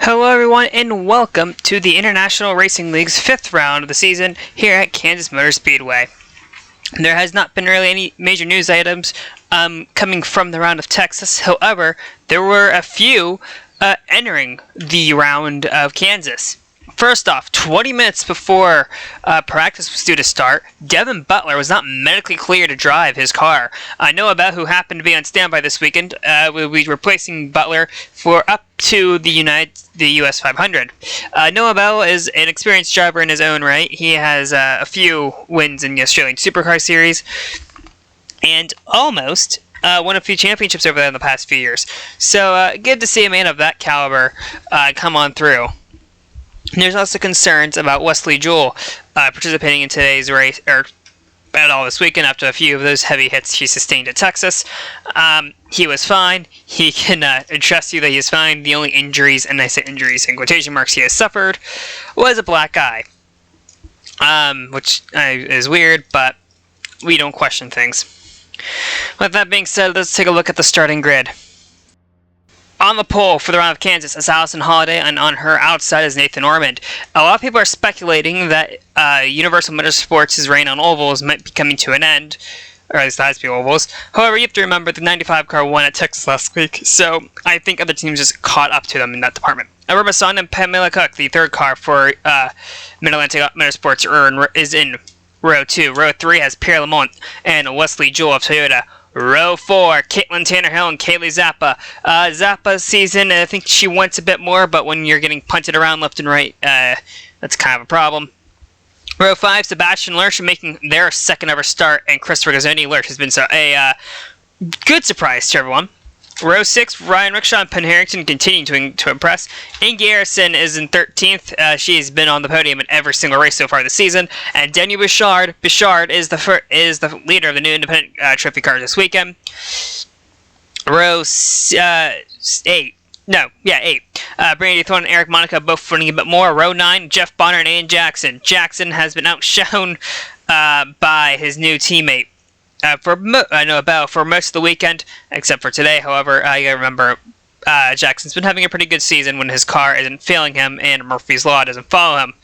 Hello everyone and welcome to the International Racing League's 5th round of the season here at Kansas Motor Speedway. There has not been really any major news items coming from the round of Texas. However, there were a few entering the round of Kansas. First off, 20 minutes before practice was due to start, Devin Butler was not medically cleared to drive his car. Noah Bell, who happened to be on standby this weekend, will be replacing Butler for up to the US 500. Noah Bell is an experienced driver in his own right. He has a few wins in the Australian Supercar Series and almost won a few championships over there in the past few years. So good to see a man of that caliber come on through. There's also concerns about Wesley Jewell participating in today's race, or at all this weekend, after a few of those heavy hits he sustained at Texas. He was fine. He can trust you that he is fine. The only injuries, and I say injuries in quotation marks, he has suffered was a black eye, which is weird, but we don't question things. With that being said, let's take a look at the starting grid. On the pole for the round of Kansas is Allison Holiday, and on her outside is Nathan Ormond. A lot of people are speculating that Universal Motorsports' reign on ovals might be coming to an end, or at least the high-speed ovals. However, you have to remember the 95 car won at Texas last week, so I think other teams just caught up to them in that department. Irma Son and Pamela Cook, the third car for Mid-Atlantic Motorsports, is in row 2. Row 3 has Pierre Lamont and Wesley Jewell of Toyota. Row 4, Caitlin Tannerhill and Kaylee Zappa. Zappa's season, I think she wants a bit more, but when you're getting punted around left and right, that's kind of a problem. Row 5, Sebastian Lersch making their second ever start, and Christopher Gazzoni. Lersch has been a good surprise to everyone. Row 6, Ryan Rickshaw and Penn Harrington continuing to impress. Inge Garrison is in 13th. She's been on the podium in every single race so far this season. And Daniel Bouchard is the leader of the new independent trophy car this weekend. Row 8. Brandy Thorne and Eric Monaco both winning a bit more. Row 9, Jeff Bonner and Ian Jackson. Jackson has been outshone by his new teammate. For most of the weekend, except for today. However, you gotta remember, Jackson's been having a pretty good season when his car isn't failing him and Murphy's Law doesn't follow him.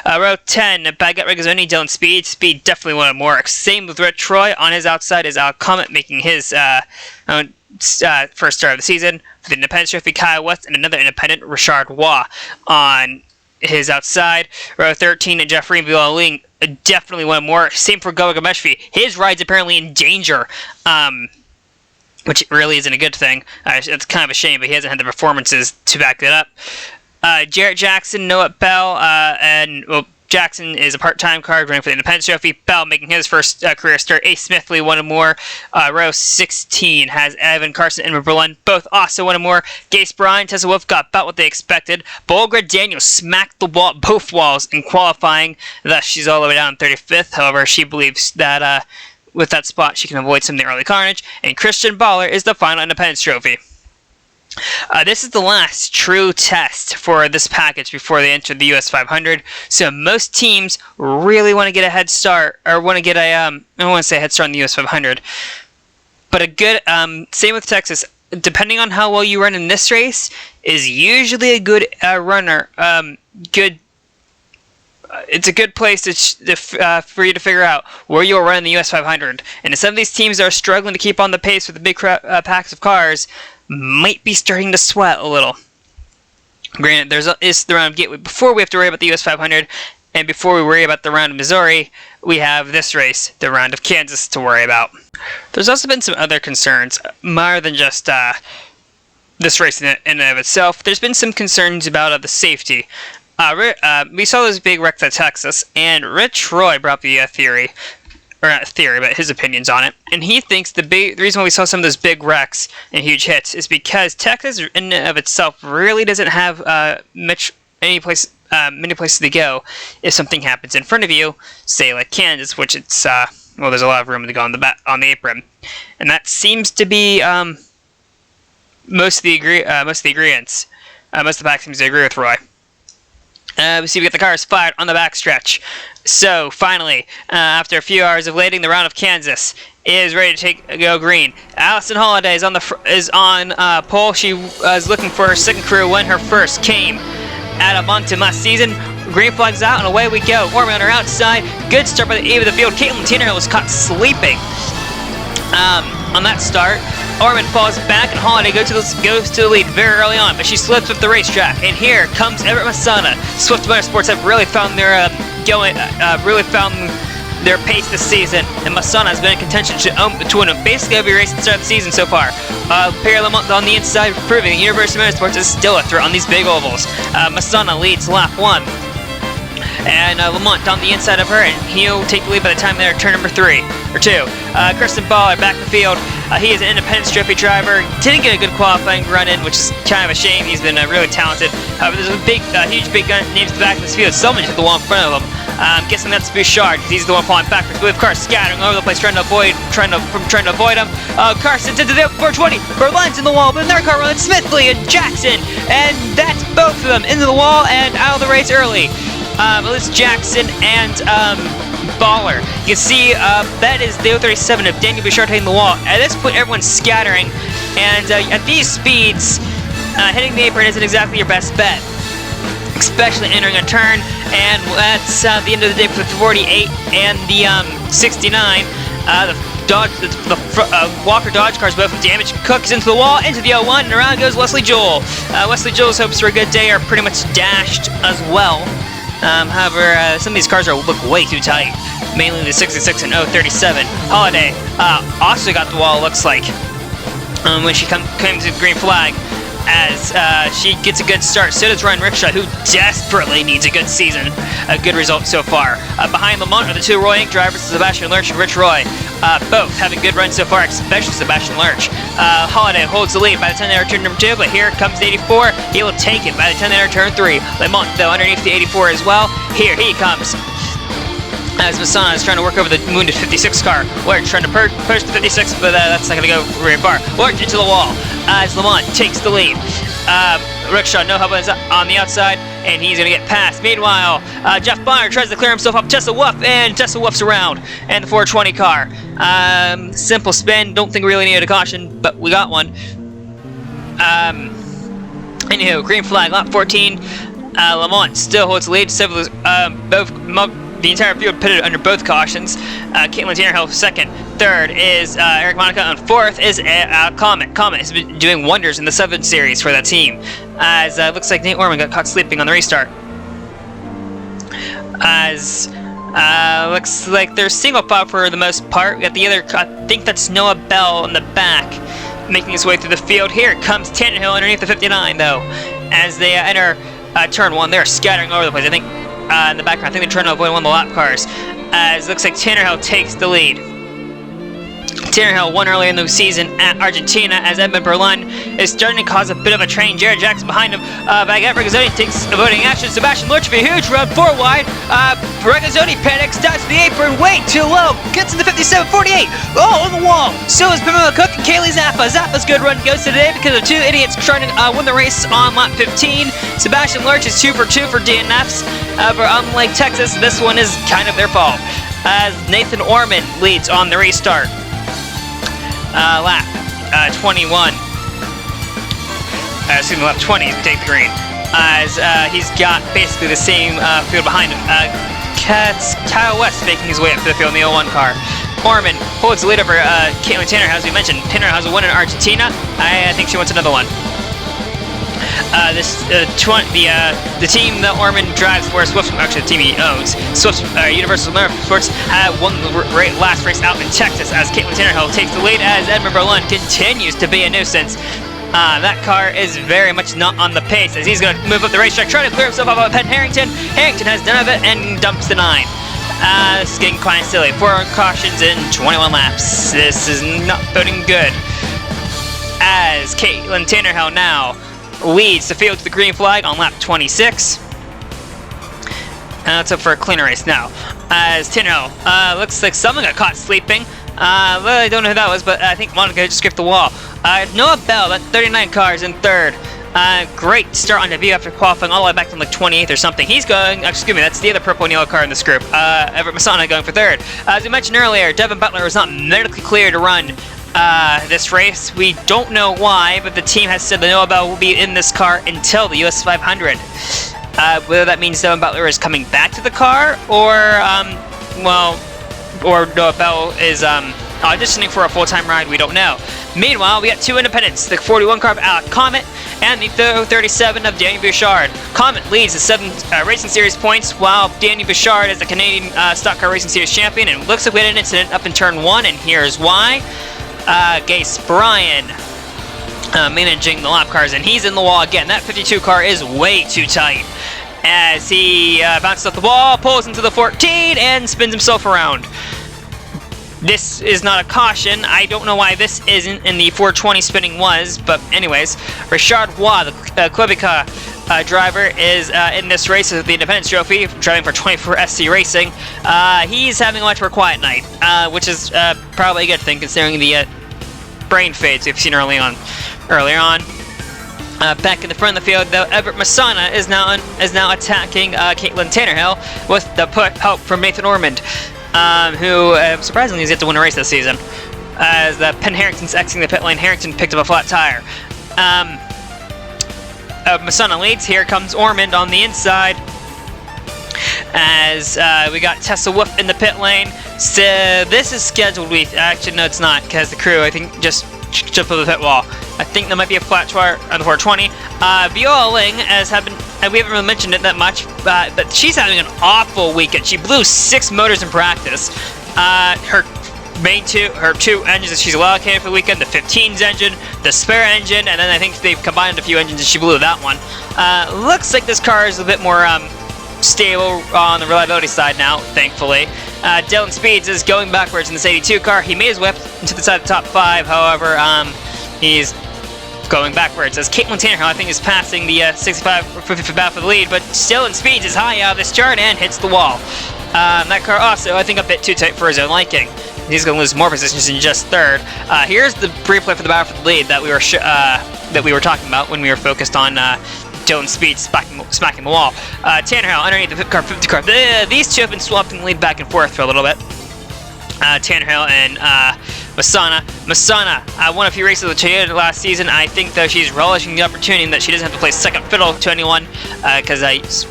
Row 10, Baguette Regazzoni, Dylan Speed. Speed definitely wanted more. Same with Rhett Troy. On his outside is Al Comet making his first start of the season. For the Independent Trophy, Kyle West and another independent, Richard Waugh, on his outside. Row 13, and Jeffrey Villaling definitely wanted more. Same for Goa Gameshvi. His ride's apparently in danger, which really isn't a good thing. It's kind of a shame, but he hasn't had the performances to back that up. Jarrett Jackson, Noah Bell, Jackson is a part-time card running for the Independence Trophy. Bell making his first career start. Ace Smithley wanted more. Row 16 has Evan Carson and Berlin. Both also wanted more. Gase Bryan, Tessa Wolf got about what they expected. Bolgra Daniel smacked both walls in qualifying. Thus, she's all the way down 35th. However, she believes that with that spot, she can avoid some of the early carnage. And Christian Baller is the final Independence Trophy. This is the last true test for this package before they enter the US 500. So most teams really want to get a head start, or want to get a, I don't want to say head start on the US 500, but a good, same with Texas, depending on how well you run in this race, is usually a good runner, it's a good place for you to figure out where you'll run in the US 500. And if some of these teams are struggling to keep on the pace with the big packs of cars, might be starting to sweat a little. Granted, is the round of Gateway. Before we have to worry about the US 500, and before we worry about the round of Missouri, we have this race, the round of Kansas, to worry about. There's also been some other concerns, more than just this race in and of itself. There's been some concerns about the safety. We saw those big wrecks at Texas, and Rich Troy brought up the theory, or not theory, but his opinions on it. And he thinks the reason why we saw some of those big wrecks and huge hits is because Texas, in and of itself, really doesn't have many places to go if something happens in front of you, say like Kansas, which it's there's a lot of room to go on the apron, and that seems to be most of the agreements. Most of the pack seems to agree with Roy. We see we get the cars fired on the backstretch. So, finally, after a few hours of waiting, the round of Kansas is ready to go green. Allison Holiday is on pole. She was looking for her second career win. Her first came at Monton last season. Green flag's out, and away we go. Orman on her outside. Good start by the aim of the field. Caitlin Tannerhill was caught sleeping on that start. Orman falls back, and Holiday goes to the lead very early on, but she slips with the racetrack. And here comes Everett Masana. Swift Motorsports have really found their their pace this season, and Masana has been in contention to win basically every race at the start of the season so far. Perry Lamont on the inside, proving that University Motorsports is still a threat on these big ovals. Masana leads lap 1. And Lamont on the inside of her, and he'll take the lead by the time they're turn number 2. Kristen Baller back in the field. He is an independent trophy driver. Didn't get a good qualifying run in, which is kind of a shame. He's been really talented. However, there's a huge big gun names at the back of this field. Someone hit the wall in front of him. I'm guessing that's Bouchard, because he's the one falling backwards. We have cars scattering all over the place, trying to avoid him. Carson's into the 420. Berline's in the wall, but another car runs Smithley and Jackson, and that's both of them into the wall and out of the race early. It's Jackson and Baller. You can see that is the 037 of Daniel Bouchard hitting the wall. At this point, everyone's scattering, and at these speeds, hitting the apron isn't exactly your best bet, especially entering a turn. And that's the end of the day for the 48 and the 69. The Walker Dodge cars both damaged. Cook is into the wall, into the 01, and around goes Wesley Joel. Wesley Joel's hopes for a good day are pretty much dashed as well. However, some of these cars look way too tight, mainly the 66 and 037. Holiday also got the wall, looks like, when she comes to the green flag, as she gets a good start. So does Ryan Rickshaw, who desperately needs a good season, a good result so far. Behind Lamont are the 2 Roy Inc. drivers, Sebastian Lurch and Rich Roy. Both having good runs so far, especially Sebastian Lurch. Holiday holds the lead by the time they enter turn number 2, but here comes the 84. He will take it by the time they enter turn 3. Lamont, though, underneath the 84 as well. Here he comes, as Masana is trying to work over the wounded 56 car. Lurch trying to push the 56, but that's not going to go very far. Lurch into the wall, as Lamont takes the lead. Rickshaw, no help on the outside, and he's going to get past. Meanwhile, Jeff Bonner tries to clear himself up. Tessa Wolf, and Tessa Wolf's around. And the 420 car. Simple spin. Don't think we really needed a caution, but we got one. Anywho, green flag, lap 14. Lamont still holds the lead. The entire field pitted under both cautions. Caitlin Tannerhill second. Third is Eric Monica, and fourth is Comet. Comet has been doing wonders in the 7 Series for that team, as looks like Nate Orman got caught sleeping on the restart. As looks like they're single file for the most part. We got the other, I think that's Noah Bell in the back, making his way through the field. Here comes Tannerhill underneath the 59, though, as they enter turn 1. They're scattering all over the place. I think in the background, I think they're trying to avoid one of the lap cars, as it looks like Tannerhill takes the lead. Tannerhill won earlier in the season at Argentina, as Edmund Berlin is starting to cause a bit of a train. Jared Jackson behind him. Baguette Regazzoni takes avoiding action. Sebastian Lurch with a huge run 4 wide. Regazzoni panics, dives to the apron, way too low. Gets in the 57-48. Oh, on the wall. So is Pamela Cook and Kaylee Zappa. Zappa's good run goes today because of 2 idiots trying to win the race on lap 15. Sebastian Lurch is 2 for 2 for DNFs. But unlike Texas, this one is kind of their fault, as Nathan Orman leads on the restart. Lap 21. Excuse me, lap 20 to take the green. As he's got basically the same field behind him. Kyle West making his way up to the field in the 01 car. Orman holds the lead over Caitlin Tannerhill, as we mentioned. Tannerhill has a win in Argentina. I think she wants another one. The team that Orman drives for Swift, actually the team he owns, Swift Universal Motorsports, won the last race out in Texas, as Caitlin Tannerhill takes the lead, as Edmund Berlin continues to be a nuisance. That car is very much not on the pace, as he's going to move up the racetrack, trying to clear himself off of Penn Harrington. Harrington has none of it and dumps the 9. This is getting quite silly. 4 cautions in 21 laps. This is not boding good, as Caitlin Tannerhill now leads the field to the green flag on lap 26. And that's up for a cleaner race now, as Tannerhill looks like someone got caught sleeping. Well, I don't know who that was, but I think Monica just skipped the wall. Noah Bell, that 39 car, is in 3rd. Great start on debut after qualifying all the way back from like 28th or something. He's going, excuse me, that's the other purple and yellow car in this group. Everett Masana going for 3rd. As we mentioned earlier, Devin Butler was not medically cleared to run this race. We don't know why, but the team has said that Noah Bell will be in this car until the US 500. Whether that means Devin Butler is coming back to the car, or Noah Bell is auditioning for a full-time ride, we don't know. Meanwhile, we got two independents, the 41 car of Alec Comet and the 37 of Danny Bouchard. Comet leads the 7 Racing Series points, while Danny Bouchard is the Canadian Stock Car Racing Series champion, and it looks like we had an incident up in turn 1, and here's why. Gase Bryan managing the lap cars, and he's in the wall again. That 52 car is way too tight as he bounces off the wall, pulls into the 14, and spins himself around. This is not a caution. I don't know why this isn't, and the 420 spinning was, but anyways, Richard Roy, the Quebecois driver, is in this race with the Independence Trophy, driving for 24 SC Racing. He's having a much more quiet night, which is probably a good thing considering the brain fades we've seen earlier on. Back in the front of the field, though, Everett Masana is now attacking Caitlin Tannerhill with the help from Nathan Ormond, who surprisingly has yet to win a race this season. As the Penn Harrington's exiting the pit lane, Harrington picked up a flat tire. Masana leads. Here comes Ormond on the inside. As we got Tessa Wolf in the pit lane. So this is scheduled. Actually, no, it's not, because the crew, I think, just jumped over the pit wall. I think there might be a flat tire on the 420. Viola Ling and we haven't really mentioned it that much, but she's having an awful weekend. She blew 6 motors in practice. Her two engines that she's allocated for the weekend, the 15's engine, the spare engine, and then I think they've combined a few engines and she blew that one. Looks like this car is a bit more stable on the reliability side now, thankfully. Dylan Speeds is going backwards in this 82 car. He made his whip into the side of the top 5, however, he's going backwards as Caitlin Tannerhill, I think, is passing the 65 or 50 battle for the lead, but still in Speeds is high out of this chart and hits the wall. That car also, I think, a bit too tight for his own liking. He's going to lose more positions in just 3rd. Here's the replay for the battle for the lead that we were talking about when we were focused on Dylan Speed smacking the wall. Tannerhill underneath the 50 car. These two have been swapping the lead back and forth for a little bit. Tannerhill and Masana. Masana won a few races with Toyota last season. I think, though, she's relishing the opportunity that she doesn't have to play second fiddle to anyone, because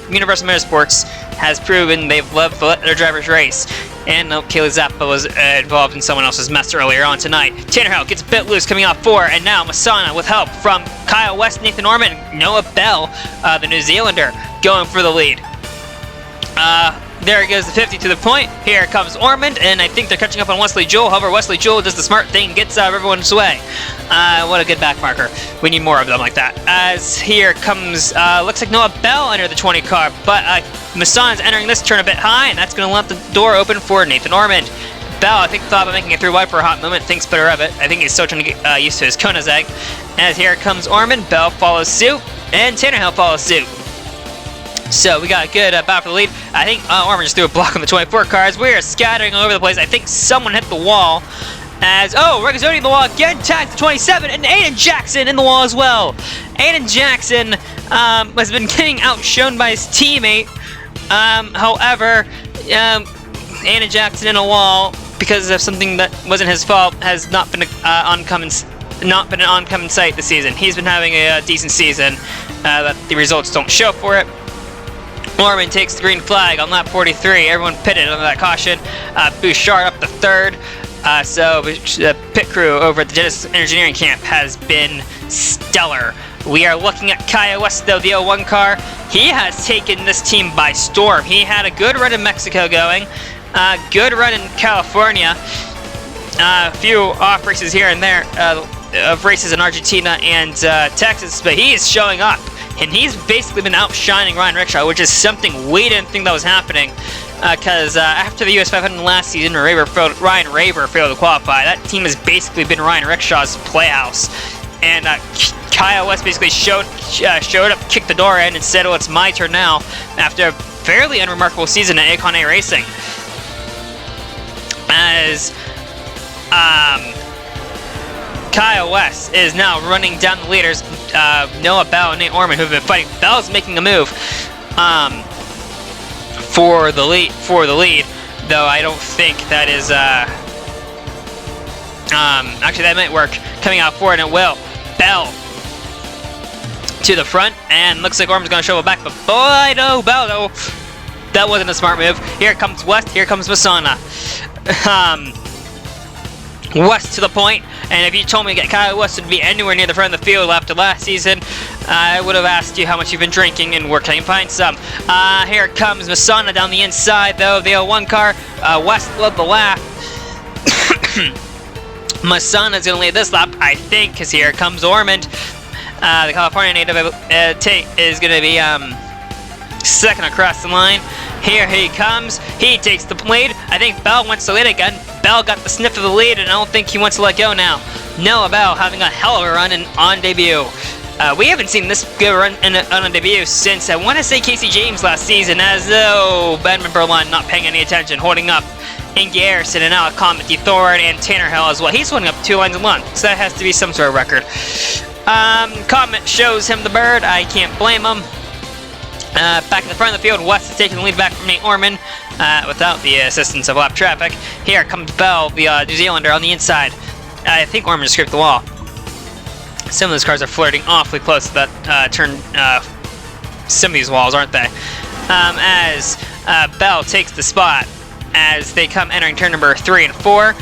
Universal Motorsports has proven they've loved to let their drivers race. And Kaylee Zappa was involved in someone else's mess earlier on tonight. Tannerhill gets a bit loose coming off 4, and now Masana with help from Kyle West, Nathan Norman, Noah Bell, the New Zealander, going for the lead. There goes the 50 to the point. Here comes Ormond, and I think they're catching up on Wesley Jewell. However, Wesley Jewell does the smart thing, gets out of everyone's way. What a good back marker. We need more of them like that. As here comes, looks like Noah Bell under the 20 car, but Masana's entering this turn a bit high, and that's going to let the door open for Nathan Ormond. Bell, I think, thought about making it through wide for a hot moment, thinks better of it. I think he's still trying to get used to his Koenigsegg. As here comes Ormond, Bell follows suit, and Tannerhill follows suit. So we got a good battle for the lead. I think Ormond just threw a block on the 24 cars. We are scattering all over the place. I think someone hit the wall. As, Regazzoni in the wall again, tagged the 27, and Aiden Jackson in the wall as well. Aiden Jackson has been getting outshone by his teammate. However, Aiden Jackson in a wall, because of something that wasn't his fault, has not been an oncoming sight this season. He's been having a decent season, but the results don't show for it. Ormond takes the green flag on lap 43. Everyone pitted under that caution. Bouchard up the 3rd. So the pit crew over at the Genesis Engineering Camp has been stellar. We are looking at Kaya West, though, the 01 car. He has taken this team by storm. He had a good run in Mexico going, good run in California, a few off races here and there of races in Argentina and Texas, but he is showing up. And he's basically been outshining Ryan Rickshaw, which is something we didn't think that was happening. Because after the US 500 last season, Ryan Raver failed to qualify. That team has basically been Ryan Rickshaw's playhouse. And Kyle West basically showed up, kicked the door in, and said, "Oh, it's my turn now," after a fairly unremarkable season at Akon A Racing. As Kyle West is now running down the leaders. Noah Bell and Nate Ormond, who have been fighting. Bell's making a move for the lead, though I don't think that is actually that might work. Coming out forward, and it will. Bell to the front, and looks like Orman's going to shovel back, but boy, no, Bell, that wasn't a smart move. Here comes West, here comes Masana. West to the point, and if you told me that Kyle West would be anywhere near the front of the field after last season, I would have asked you how much you've been drinking and where can you find some. Here comes Masana down the inside, though, the 01 car. West led the lap. Masana's going to lead this lap, I think, because here comes Ormond. The California native is going to be second across the line. Here he comes. He takes the lead. I think Bell wants to lead again. Bell got the sniff of the lead, and I don't think he wants to let go now. Noah Bell having a hell of a run on debut. We haven't seen this good run on debut since, I want to say, Casey James last season, as though Edmund Berlin not paying any attention, holding up Ingy Harrison and now Comet Thorne and Tanner Hill as well. He's holding up 2 lines in 1, so that has to be some sort of record. Comet shows him the bird. I can't blame him. Back in the front of the field, West is taking the lead back from Nate Orman without the assistance of lap traffic. Here comes Bell, the New Zealander, on the inside. I think Orman just scraped the wall. Some of those cars are flirting awfully close to that turn. Some of these walls, aren't they? As Bell takes the spot as they come entering turn number 3 and 4.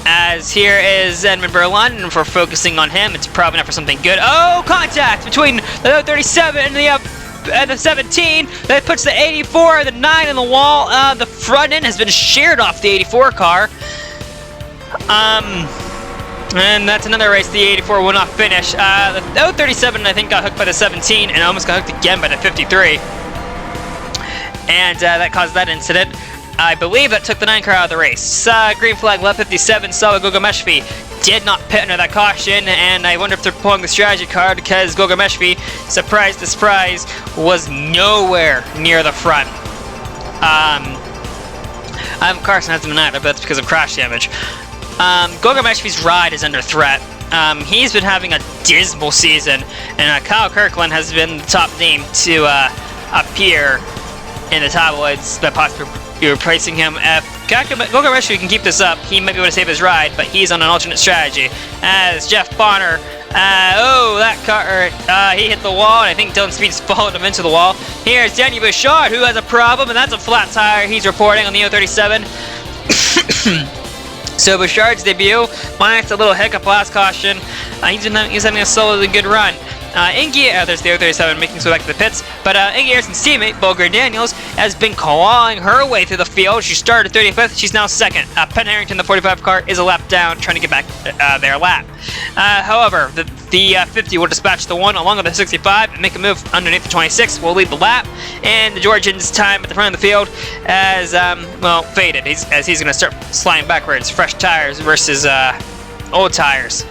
As here is Edmund Berlin, and if we're focusing on him, it's probably not for something good. Oh, contact between the 37 and the 17. That puts the 84, the 9 in the wall. The front end has been sheared off the 84 car. And that's another race the 84 will not finish. The 37, I think, got hooked by the 17 and almost got hooked again by the 53. And that caused that incident. I believe that took the 9 car out of the race. Green flag left 57, Sava Gogomeshvi did not pit under that caution, and I wonder if they're pulling the strategy card because Gogomeshvi, surprise to surprise, was nowhere near the front. Carson hasn't been either, but that's because of crash damage. Gogomeshvi's ride is under threat. He's been having a dismal season, and Kyle Kirkland has been the top name to appear in the tabloids, but possibly replacing him. If Gogomeshvi can keep this up, he might be able to save his ride, but he's on an alternate strategy. As Jeff Bonner, that car, he hit the wall, and I think Dylan Speeds followed him into the wall. Here's Danny Bouchard, who has a problem, and that's a flat tire he's reporting on the 037. So Bouchard's debut, minus a little hiccup last caution. He's having a solidly good run. There's the 037 making his way back to the pits, but Ingy Harrison's teammate, Bulgar Daniels, has been clawing her way through the field. She started 35th, she's now second. Penn Harrington, the 45 car, is a lap down, trying to get back their lap. However, the 50 will dispatch the 1 along with the 65 and make a move underneath the 26. Will lead the lap, and the Georgian's time at the front of the field has, faded, as he's going to start sliding backwards. Fresh tires versus old tires.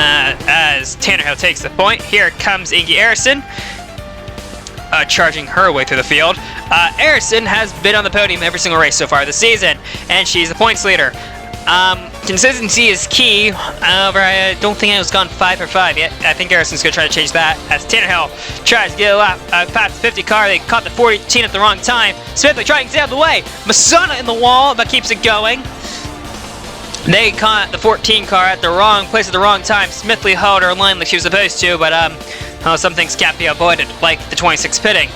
As Tannehill takes the point, here comes Ingy Harrison, charging her way through the field. Harrison has been on the podium every single race so far this season, and she's the points leader. Consistency is key. However, I don't think it was gone 5 for 5 yet. I think Harrison's going to try to change that. As Tannehill tries to get a lap past the 50 car, they caught the 14 at the wrong time. Smithley trying to stay out of the way. Masana in the wall, but keeps it going. They caught the 14 car at the wrong place at the wrong time. Smithley held her line like she was supposed to, but some things can't be avoided, like the 26 pitting.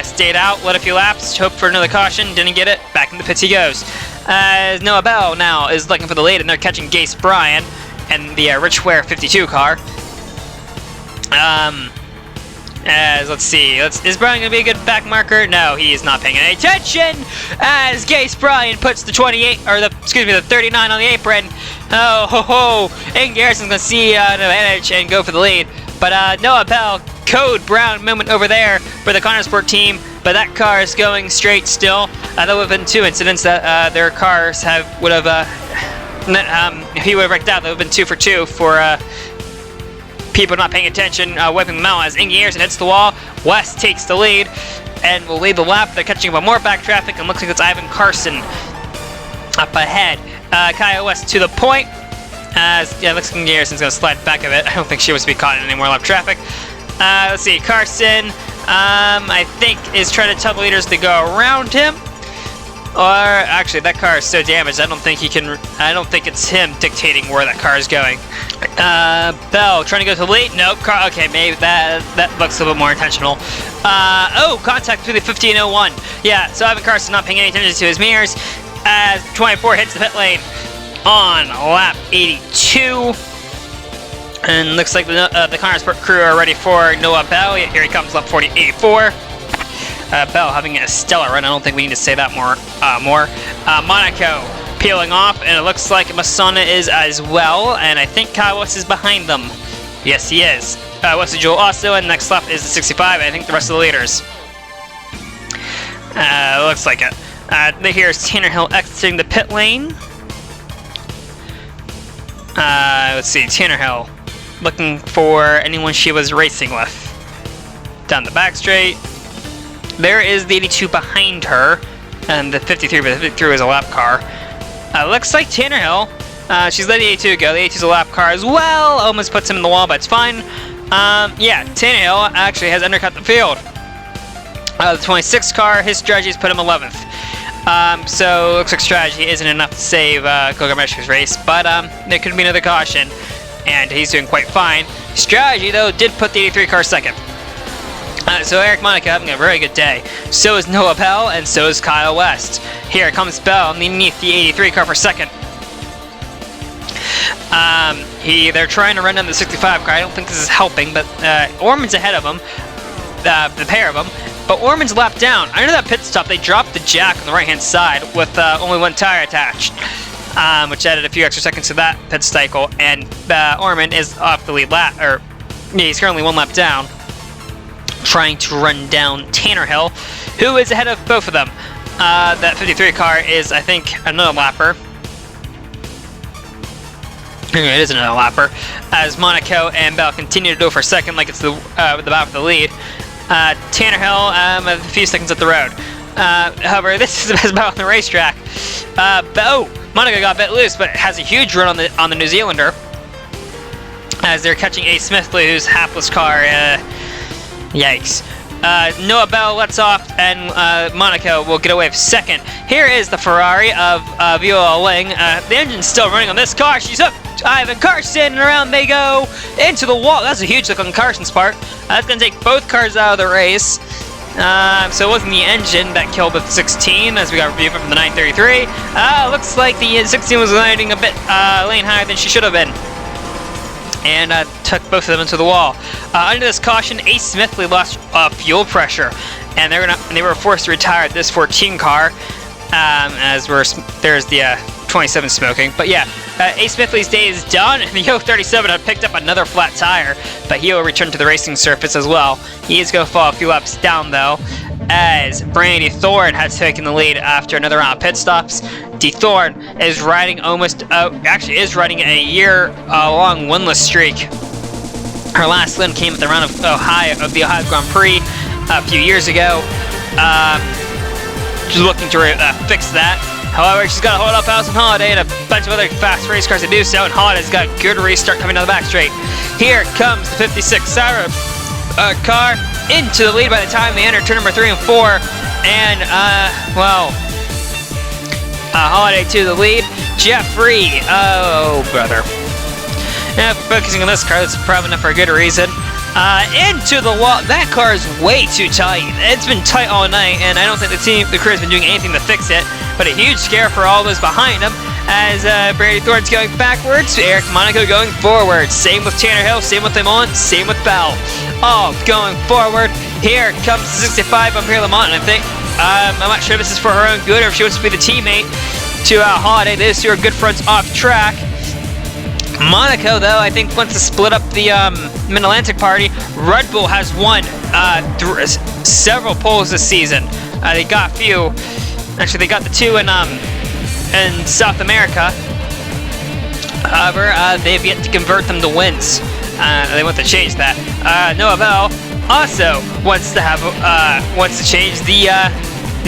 Stayed out, led a few laps, hoped for another caution, didn't get it, back in the pits he goes. Noah Bell now is looking for the lead, and they're catching Gase Bryan and the Rich Ware 52 car. Let's see, is Bryan going to be a good back marker? No, he is not paying any attention, as Gase Bryan puts the 39 on the apron. Oh ho ho, Ingy Harrison's going to see an advantage and go for the lead. But Noah Bell, code brown moment over there for the Connorsport team, but that car is going straight still. There would have been 2 incidents that their cars would have, if he would have wrecked out, that would have been 2 for 2 for people not paying attention, wiping them out as Ingy Harrison hits the wall. West takes the lead and will lead the lap. They're catching up more back traffic, and looks like it's Ivan Carson up ahead. Kaya West to the point. Looks like Ingy Harrison's going to slide back of it. I don't think she wants to be caught in any more lap traffic. Let's see, Carson, I think, is trying to tell the leaders to go around him. Or, actually, that car is so damaged, I don't think it's him dictating where that car is going. Bell trying to go to the lead. Nope. Okay, maybe that looks a little bit more intentional. Oh, contact through the 1501. Yeah, so Ivan Carson not paying any attention to his mirrors as 24 hits the pit lane on lap 82. And looks like the Connors crew are ready for Noah Bell. Here he comes, lap 84. Bell having a stellar run. I don't think we need to say that more. Monaco peeling off, and it looks like Masana is as well. And I think Kyle West is behind them. Yes, he is. Wesley Jewell also, and next lap is the 65. I think the rest of the leaders. Looks like it. Here's Tanner Hill exiting the pit lane. Let's see, Tanner Hill looking for anyone she was racing with. Down the back straight. There is the 82 behind her, and the 53, but the 53 is a lap car. Looks like Tanner Hill, she's letting the 82 go. The 82 is a lap car as well. Almost puts him in the wall, but it's fine. Yeah, Tanner Hill actually has undercut the field. The 26 car, his strategies put him 11th. So looks like strategy isn't enough to save Gilgamesh's race, but there could be another caution, and he's doing quite fine. Strategy, though, did put the 83 car second. So Eric Monaco having a very good day. So is Noah Bell, and so is Kyle West. Here comes Bell underneath the 83 car for second. They're trying to run down the 65 car. I don't think this is helping, but Orman's ahead of him, the pair of them. But Orman's lapped down. Under that pit stop, they dropped the jack on the right-hand side with only one tire attached, which added a few extra seconds to that pit cycle. And Orman is off the lead lap, or yeah, he's currently one lap down, trying to run down Tanner Hill, who is ahead of both of them. That 53 car is, I think, another lapper. It is another lapper, as Monaco and Bell continue to go for second, like it's the battle for the lead. Tanner Hill a few seconds up the road. However, this is the best battle on the racetrack. Monaco got a bit loose, but has a huge run on the New Zealander, as they're catching Ace Smithley, whose hapless car. Yikes. Noah Bell lets off, and Monaco will get away with second. Here is the Ferrari of Viola Ling. The engine's still running on this car. She's up. Ivan Carson, and around they go into the wall. That's a huge look on Carson's part. That's going to take both cars out of the race. So it wasn't the engine that killed the 16, as we got review from the 933. Looks like the 16 was landing a bit lane higher than she should have been, and took both of them into the wall. Under this caution, Ace Smithley lost fuel pressure, and they were forced to retire this 14 car, as there's the 27 smoking. But yeah, Ace Smithley's day is done, and the Yo 37 had picked up another flat tire, but he will return to the racing surface as well. He is going to fall a few laps down, though, as Brandy Thorne has taken the lead after another round of pit stops. D. Thorne is riding actually is riding a year-long winless streak. Her last win came at the round of the Ohio Grand Prix a few years ago. She's looking to fix that. However, she's got to hold up Allison Holiday and a bunch of other fast race cars to do so, and Holiday's got a good restart coming down the back straight. Here comes the 56 Sarah car into the lead by the time they enter turn number 3 and 4, and Holiday to the lead. Jeffrey, oh brother. Now focusing on this car, that's probably enough for a good reason. Into the wall. That car is way too tight. It's been tight all night, and I don't think the crew has been doing anything to fix it. But a huge scare for all those behind him, as Brady Thorne's going backwards, Eric Monaco going forward. Same with Tanner Hill, same with Lamont, same with Bell. All going forward. Here comes the 65 up here, Lamont, and I think I'm not sure if this is for her own good or if she wants to be the teammate to Holiday. These two are good friends off track. Monaco, though, I think wants to split up the Mid-Atlantic party. Red Bull has won several poles this season. They got a few. Actually, they got the 2 in South America. However, they've yet to convert them to wins. They want to change that. Noah Bell also wants to change the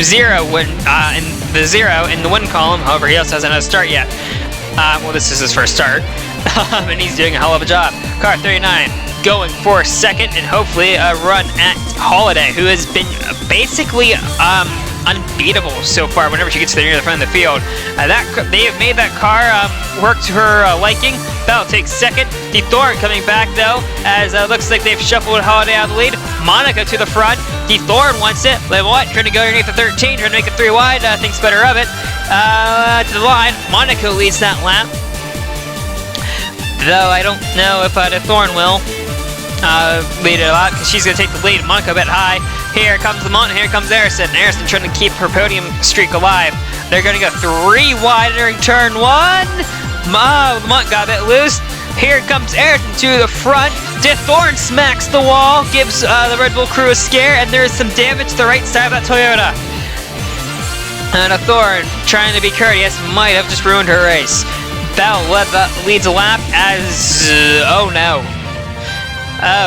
zero in the win column. However, he also hasn't had a start yet. Well, this is his first start, and he's doing a hell of a job. Car 39 going for second, and hopefully a run at Holiday, who has been basically unbeatable so far whenever she gets near the front of the field. They have made that car work to her liking. Bell takes second. DeThorne coming back though, as looks like they've shuffled Holiday out of the lead. Monica to the front. DeThorne wants it. Lemotte trying to go underneath the 13, trying to make it 3 wide. Thinks better of it. To the line. Monica leads that lap. Though I don't know if DeThorne will lead it a lot, because she's going to take the lead. Monica a bit high. Here comes Lamont, and here comes Arison. Arison trying to keep her podium streak alive. They're going to go 3 wide entering turn 1. Lamont got a bit loose. Here comes Arison to the front. DeThorne smacks the wall, gives the Red Bull crew a scare, and there is some damage to the right side of that Toyota. And DeThorne, trying to be courteous, might have just ruined her race. Bell leads a lap as... oh no.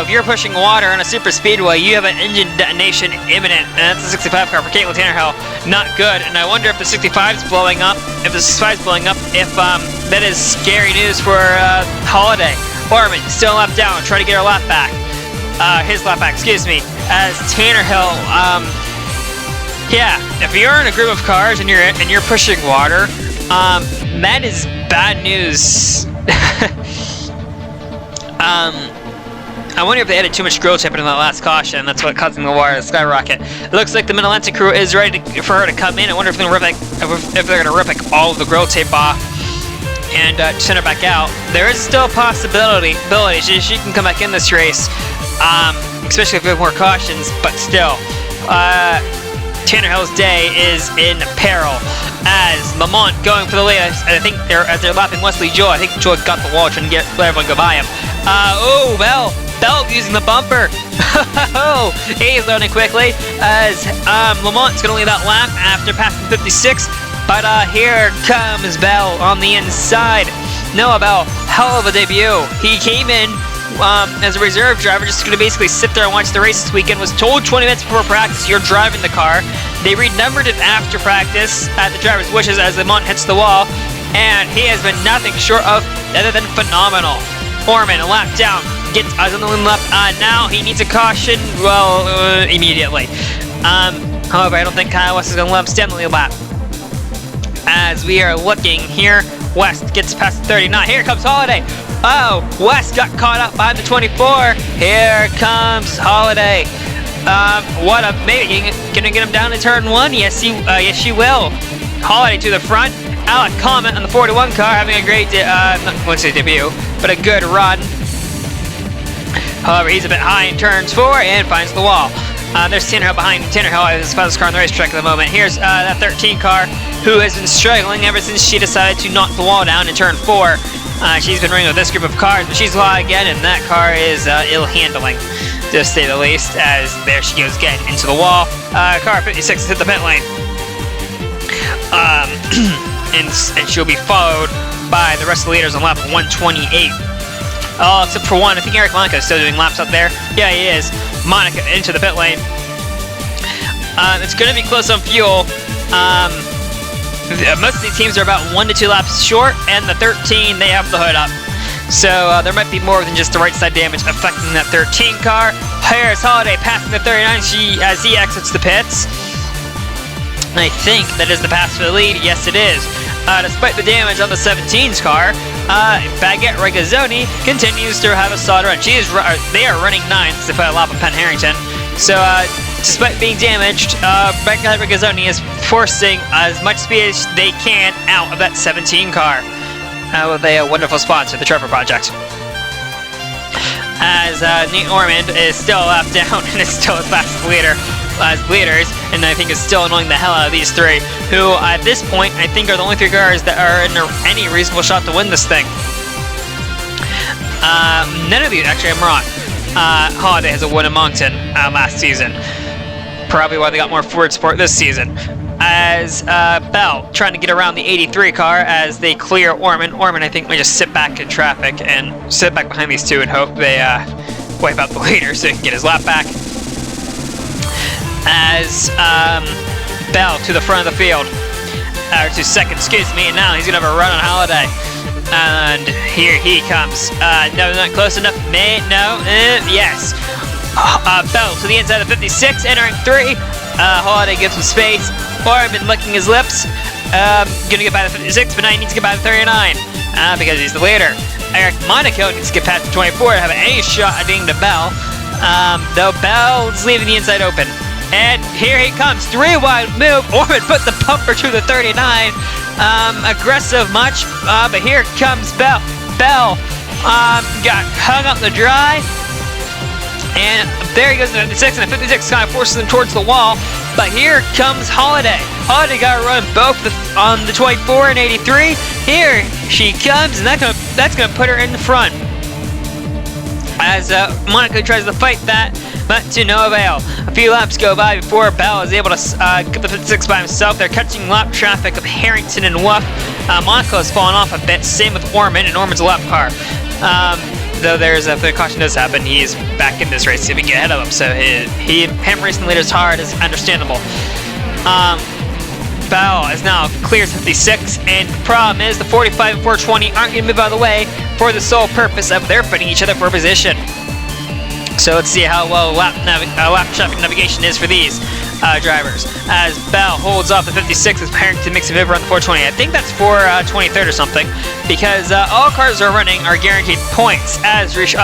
If you're pushing water on a super speedway, you have an engine detonation imminent, and that's a 65 car for Caitlin Tannerhill. Not good, and I wonder if the 65 is blowing up. If the 65 is blowing up, if that is scary news for Holiday. Orman still a lap down, trying to get her lap back. His lap back, excuse me. As Tannerhill, yeah, if you're in a group of cars and you're pushing water, that is bad news. I wonder if they added too much grill tape into that last caution. That's what causing the water to skyrocket. It looks like the Mid-Atlantic crew is ready for her to come in. I wonder if they're going to rip all of the grill tape off and send her back out. There is still a possibility she can come back in this race, especially if we have more cautions. But still, Tannerhill's day is in peril as Lamont going for the lead. I think as they're lapping Wesley Joy. I think Joy got the wall trying to let everyone go by him. Bell using the bumper. He's loading quickly as Lamont's going to lead that lap after passing 56. But here comes Bell on the inside. Noah Bell, hell of a debut. He came in as a reserve driver, just going to basically sit there and watch the race this weekend. Was told 20 minutes before practice, you're driving the car. They renumbered it after practice at the driver's wishes as Lamont hits the wall. And he has been nothing short of other than phenomenal. Orman, a lap down, gets on the lap. Now he needs a caution, immediately. However, I don't think Kyle West is going to let him stand the lap. As we are looking here, West gets past 39. Here comes Holiday. Oh, West got caught up behind the 24. Here comes Holiday. Maybe gonna get him down to turn 1? Yes, she will. Holiday to the front. Alec Comment on the 41 car, having a great, not going to say debut, but a good run. However, he's a bit high in turns 4 and finds the wall. There's Tannerhill behind. Tannerhill is the fastest car on the racetrack at the moment. Here's that 13 car who has been struggling ever since she decided to knock the wall down in turn 4. She's been running with this group of cars, but she's high again, and that car is ill handling, to say the least, as there she goes again into the wall. Car 56 has hit the pit lane. And she'll be followed by the rest of the leaders on lap 128. Oh, except for one. I think Eric Monica is still doing laps up there. Yeah, he is. Monica into the pit lane. It's going to be close on fuel. Most of these teams are about 1 to 2 laps short, and the 13, they have the hood up. So there might be more than just the right side damage affecting that 13 car. Here's Holiday passing the 39 as he exits the pits. I think that is the pass for the lead. Yes, it is. Despite the damage on the 17's car, Baguette Regazzoni continues to have a solid run. They are running 9th if I lap on Penn Harrington. So, despite being damaged, Baguette Regazzoni is forcing as much speed as they can out of that 17 car with a wonderful sponsor, the Trevor Project. As Nate Ormond is still a lap down and is still as fast as leaders, and I think is still annoying the hell out of these 3, who at this point I think are the only 3 cars that are in any reasonable shot to win this thing. None of these, actually, I'm wrong. Holiday has a win in Moncton last season. Probably why they got more Ford support this season. As Bell trying to get around the 83 car as they clear Orman. Orman, I think, might just sit back in traffic and sit back behind these 2 and hope they wipe out the leader so he can get his lap back. As Bell to the front of the field, or to second, excuse me, and now he's gonna have a run on Holiday. And here he comes. No, not close enough. Yes. Bell to the inside of 56, entering 3. Holiday gives him space. Orman licking his lips. Gonna get by the 56, but now he needs to get by the 39 because he's the leader. Monaco needs to get past the 24 to have any shot at being the Bell. Though Bell's leaving the inside open. And here he comes, 3 wide move. Orman put the bumper to the 39. Aggressive much, but here comes Bell. Bell got hung up the dry. And there he goes to the 56, and the 56 kind of forces him towards the wall. But here comes Holiday. Holiday got to run both on the 24 and 83. Here she comes, and that's gonna put her in the front. As Monaco tries to fight that, but to no avail. A few laps go by before Bell is able to get the 56 by himself. They're catching lap traffic of Harrington and Wolf. Monaco has fallen off a bit. Same with Orman, and Orman's a lap car. Though if the caution does happen, he's back in this race if we get ahead of him. So him racing the leaders hard is understandable. Bell is now clears 56, and the problem is the 45 and 420 aren't going to move out of the way for the sole purpose of they're fighting each other for position. So let's see how well lap traffic navigation is for these drivers. As Bell holds off the 56 as Harrington makes a move around the 420. I think that's for 23rd or something, because all cars are running are guaranteed points. As Richard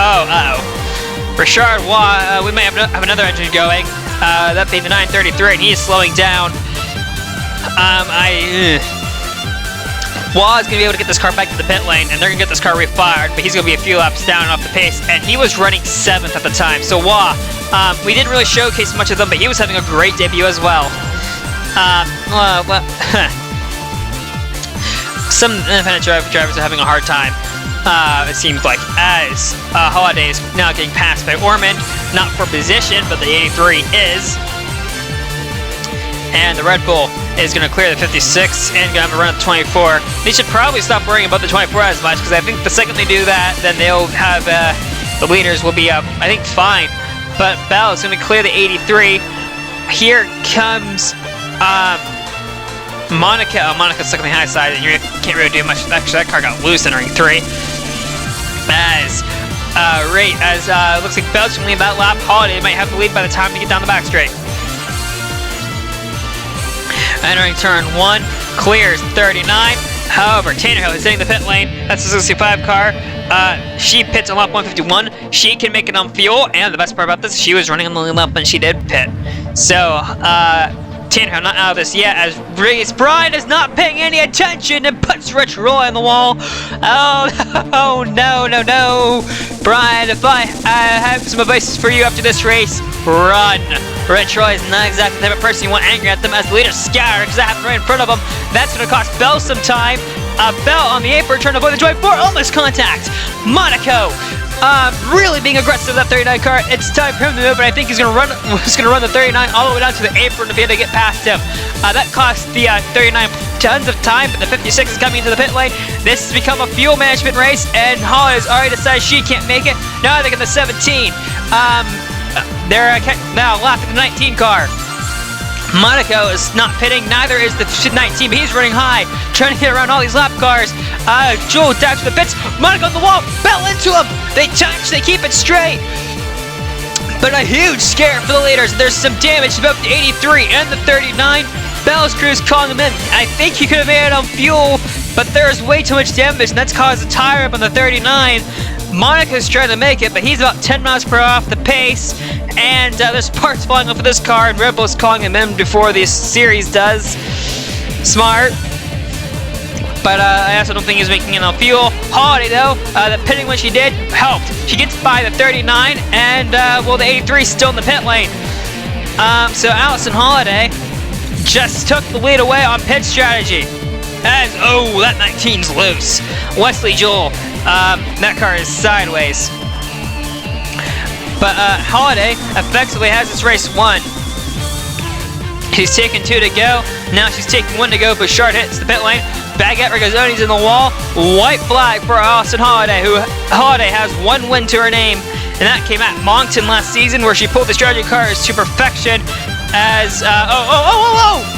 Waugh, we may have another engine going. That being the 933, and he is slowing down. Waugh is going to be able to get this car back to the pit lane, and they're going to get this car refired, but he's going to be a few laps down and off the pace, and he was running 7th at the time. So Waugh, we didn't really showcase much of them, but he was having a great debut as well. Some independent drivers are having a hard time, it seems like, as Holiday is now getting passed by Orman, not for position, but the 83 is. And the Red Bull is going to clear the 56 and going to have a run at the 24. They should probably stop worrying about the 24 as much, because I think the second they do that, then they'll have the leaders will be, I think, fine. But Bell is going to clear the 83. Here comes Monaco. Monaco's stuck on the high side, and you can't really do much. Actually, that car got loose entering 3. As it looks like Bell's going to leave that lap. Holiday might have the lead by the time to get down the back straight. Entering turn 1, clears 39. However, Tannehill is hitting the pit lane. That's the 65 car. She pits on lap 151. She can make it on fuel, and the best part about this, she was running on the lap when she did pit. So, Tannehill not out of this yet, as Reese Bryan is not paying any attention and puts Rich Roy on the wall. Oh, no. Bryan, if I have some advice for you after this race, run. Rich Roy is not exactly the type of person you want angry at them, as the leaders scatter because that happened right in front of them. That's going to cost Bell some time. Bell on the apron, trying to avoid the 24, almost contact. Monaco, really being aggressive with that 39 car. It's time for him to move, but I think he's going to run the 39 all the way down to the apron to be able to get past him. That cost the 39 tons of time, but the 56 is coming into the pit lane. This has become a fuel management race, and Hollis already decided she can't make it. Now they get the 17. They're now lapping the 19 car. Monaco is not pitting, neither is the 19, but he's running high, trying to get around all these lap cars. Joel down to the pits. Monaco on the wall, Bell into him. They touch, they keep it straight. But a huge scare for the leaders. There's some damage to both the 83 and the 39. Bell's crew's calling him in. I think he could have made it on fuel, but there's way too much damage, and that's caused a tire up on the 39. Monaco's trying to make it, but he's about 10 miles per hour off the pace, and there's parts falling off of this car, and Red Bull's calling him in before this series does. Smart. But I also don't think he's making it on fuel. Holiday, though, the pitting when she did helped. She gets by the 39, and the 83 is still in the pit lane. So Allison Holiday just took the lead away on pit strategy. As, that 19's loose. Wesley Joel, that car is sideways. But Holiday effectively has this race won. She's taken 2 to go. Now she's taking 1 to go. Bouchard hits the pit lane. Baguette Regazzoni's in the wall. White flag for Allison Holiday, who Holiday has 1 win to her name, and that came at Moncton last season, where she pulled the strategy cars to perfection. As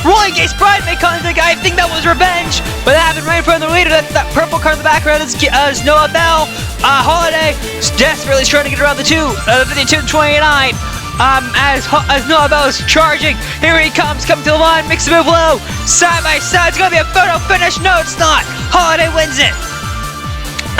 Roy Gase Pride may come into the guy. I think that was revenge, but that happened right in front of the leader. That purple car in the background is Noah Bell. Holiday desperately trying to get around the 52 and 29. As Noah Bell is charging, here he comes to the line, makes a move low, side by side, it's gonna be a photo finish. No, it's not. Holiday wins it.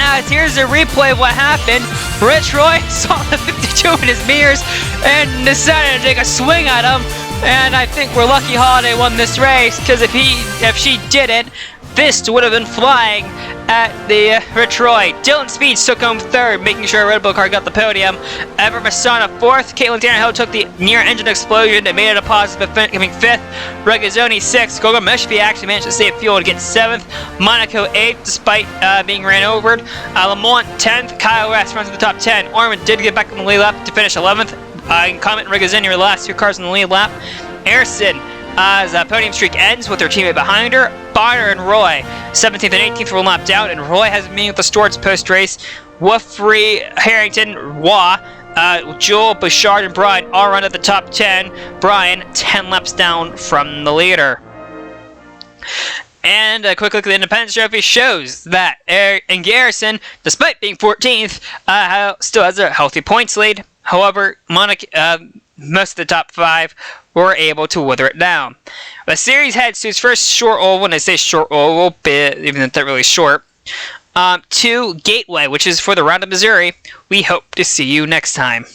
As here's a replay of what happened. Rich Roy saw the 52 in his mirrors and decided to take a swing at him. And I think we're lucky Holiday won this race, because if she didn't, Fist would have been flying at the Rich Roy. Dylan Speeds took home third, making sure Redbook car got the podium. Ever Masana fourth. Caitlin Tannehill took the near engine explosion and made it a positive, coming fifth. Regazzoni sixth. Goga Meshby actually managed to save fuel to get seventh. Monaco eighth, despite being ran over. Lamont 10th. Kyle West runs in the top 10. Orman did get back on the lead lap to finish 11th. Comet and Regazzoni were the last two cars in the lead lap. Ayrton, as a podium streak ends with their teammate behind her. Bonner and Roy, 17th and 18th were lapped out, and Roy has a meeting with the Stewards post-race. Woofrey, Harrington, Waugh, Jewel, Bouchard, and Brian all run at the top 10. Brian, 10 laps down from the leader. And a quick look at the Independence Trophy shows that in Garrison, despite being 14th, still has a healthy points lead. However, most of the top 5 were able to wither it down. The series heads to its first short oval, and I say short oval, even if they're really short, to Gateway, which is for the round of Missouri. We hope to see you next time.